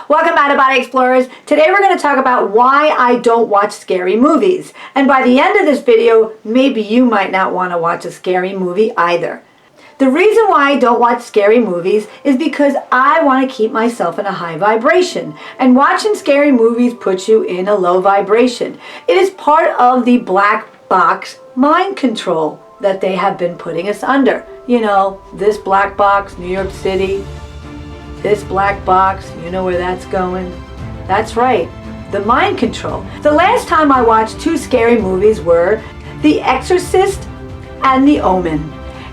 Welcome Outofbody Explorers. Today we're going to talk about why I don't watch scary movies. And by the end of this video, maybe you might not want to watch a scary movie either. The reason why I don't watch scary movies is because I want to keep myself in a high vibration. And watching scary movies puts you in a low vibration. It is part of the black box mind control that they have been putting us under. You know, this black box, New York City. This black box, you know where that's going? That's right, the mind control. The last time I watched two scary movies were The Exorcist and The Omen.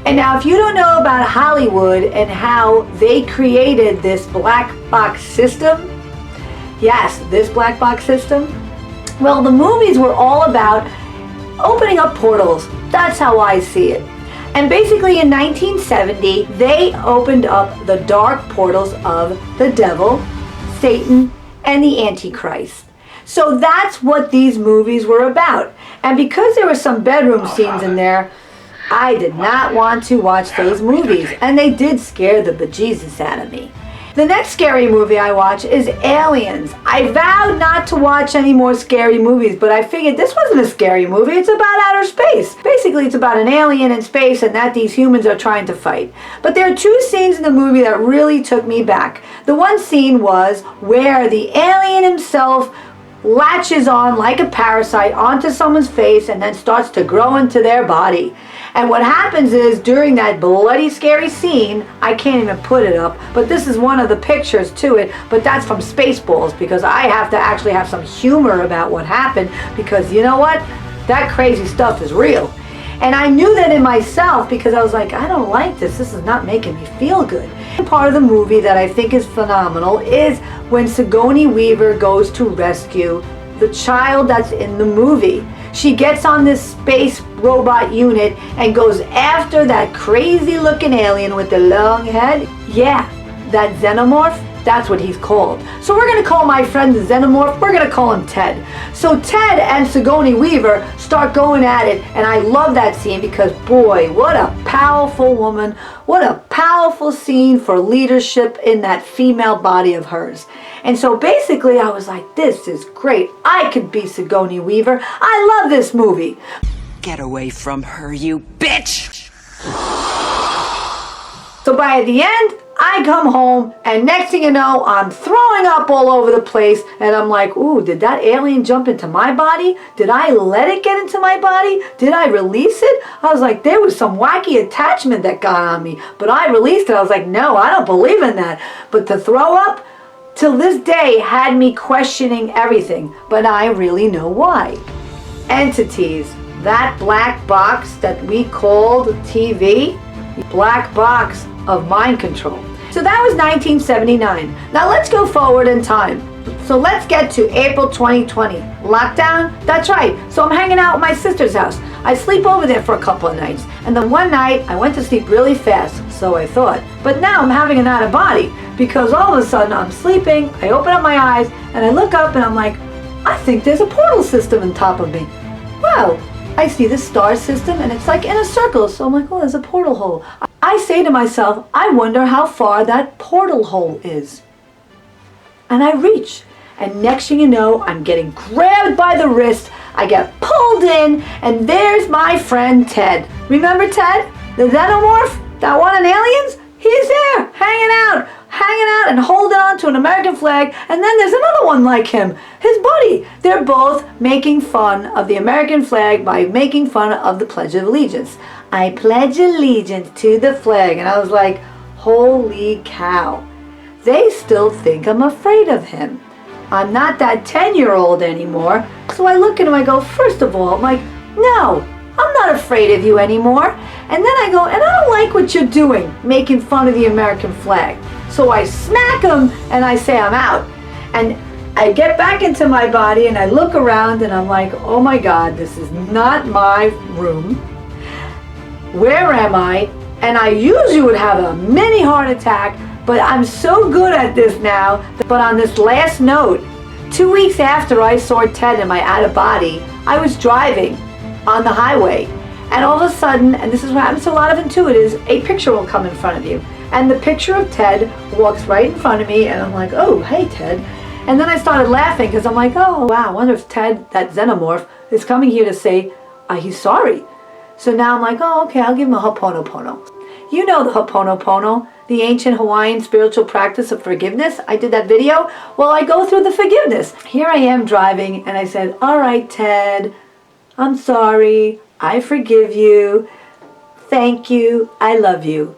And now if you don't know about Hollywood and how they created this black box system, yes, this black box system, well, the movies were all about opening up portals. That's how I see it. And basically in 1970, they opened up the dark portals of the devil, Satan, and the Antichrist. So that's what these movies were about. And because there were some bedroom scenes in there, I did not want to watch those movies. And they did scare the bejesus out of me. The next scary movie I watch is Aliens. I vowed not to watch any more scary movies, but I figured this wasn't a scary movie. It's about outer space. Basically, it's about an alien in space and that these humans are trying to fight. But there are two scenes in the movie that really took me back. The one scene was where the alien himself latches on like a parasite onto someone's face and then starts to grow into their body. And what happens is during that bloody scary scene, I can't even put it up, but this is one of the pictures to it, but that's from Spaceballs because I have to actually have some humor about what happened because you know what? That crazy stuff is real. And I knew that in myself because I was like, I don't like this. This is not making me feel good. And part of the movie that I think is phenomenal is when Sigourney Weaver goes to rescue the child that's in the movie. She gets on this space robot unit and goes after that crazy looking alien with the long head. Yeah, that xenomorph, that's what he's called. So we're going to call my friend the xenomorph, we're going to call him Ted. So Ted and Sigourney Weaver start going at it, and I love that scene because boy, what a powerful woman, what a powerful scene for leadership in that female body of hers. And so basically I was like, this is great. I could be Sigourney Weaver. I love this movie. Get away from her, you bitch! So by the end, I come home and next thing you know, I'm throwing up all over the place and I'm like, ooh, did that alien jump into my body? Did I let it get into my body? Did I release it? I was like, there was some wacky attachment that got on me, but I released it. I was like, no, I don't believe in that. But to throw up, till this day had me questioning everything, but I really know why. Entities, that black box that we called TV, black box of mind control. So that was 1979. Now let's go forward in time. So let's get to April 2020. Lockdown? That's right. So I'm hanging out at my sister's house. I sleep over there for a couple of nights. And then one night I went to sleep really fast, so I thought. But now I'm having an out of body because all of a sudden I'm sleeping, I open up my eyes and I look up and I'm like, I think there's a portal system on top of me. Wow. I see the star system and it's like in a circle. So I'm like, oh, there's a portal hole. I say to myself, I wonder how far that portal hole is. And I reach. And next thing you know, I'm getting grabbed by the wrist. I get pulled in and there's my friend Ted. Remember Ted? The xenomorph? That one in Aliens? He's there, hanging out and holding on to an American flag. And then there's another one like him, his buddy. They're both making fun of the American flag by making fun of the Pledge of Allegiance. I pledge allegiance to the flag. And I was like, holy cow. They still think I'm afraid of him. I'm not that 10-year-old anymore. So I look at him, I go, first of all, I'm like, no, I'm not afraid of you anymore. And then I go, and I don't like what you're doing, making fun of the American flag. So I smack him and I say I'm out. And I get back into my body and I look around and I'm like, oh my God, this is not my room. Where am I? And I usually would have a mini heart attack, but I'm so good at this now. But on this last note, 2 weeks after I saw Ted in my out of body, I was driving on the highway And all of a sudden, and this is what happens to a lot of intuitives, a picture will come in front of you. And the picture of Ted walks right in front of me, and I'm like, oh, hey, Ted. And then I started laughing because I'm like, oh, wow, I wonder if Ted, that xenomorph, is coming here to say he's sorry. So now I'm like, oh, okay, I'll give him a Ho'oponopono. You know the Ho'oponopono, the ancient Hawaiian spiritual practice of forgiveness. I did that video. Well, I go through the forgiveness. Here I am driving, and I said, all right, Ted, I'm sorry. I forgive you. Thank you. I love you.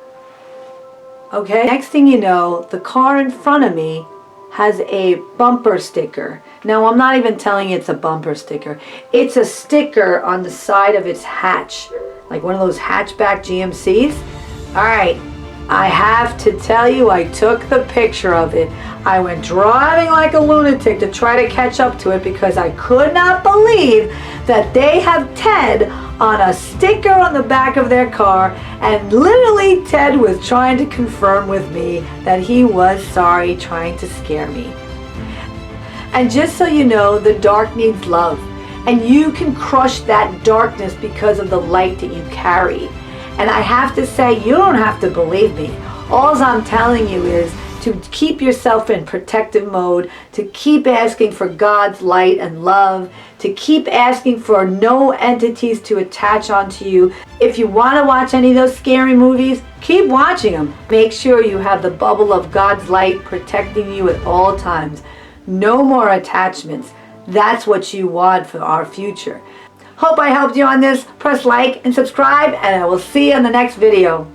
Okay? Next thing you know, the car in front of me has a bumper sticker. Now, I'm not even telling you it's a bumper sticker. It's a sticker on the side of its hatch, like one of those hatchback GMCs. All right, I have to tell you, I took the picture of it. I went driving like a lunatic to try to catch up to it because I could not believe that they have Ted on a sticker on the back of their car, and literally Ted was trying to confirm with me that he was sorry, trying to scare me. And just so you know, the dark needs love, and you can crush that darkness because of the light that you carry. And I have to say, you don't have to believe me. All I'm telling you is to keep yourself in protective mode, to keep asking for God's light and love, to keep asking for no entities to attach onto you. If you want to watch any of those scary movies, keep watching them. Make sure you have the bubble of God's light protecting you at all times. No more attachments. That's what you want for our future. Hope I helped you on this. Press like and subscribe, and I will see you in the next video.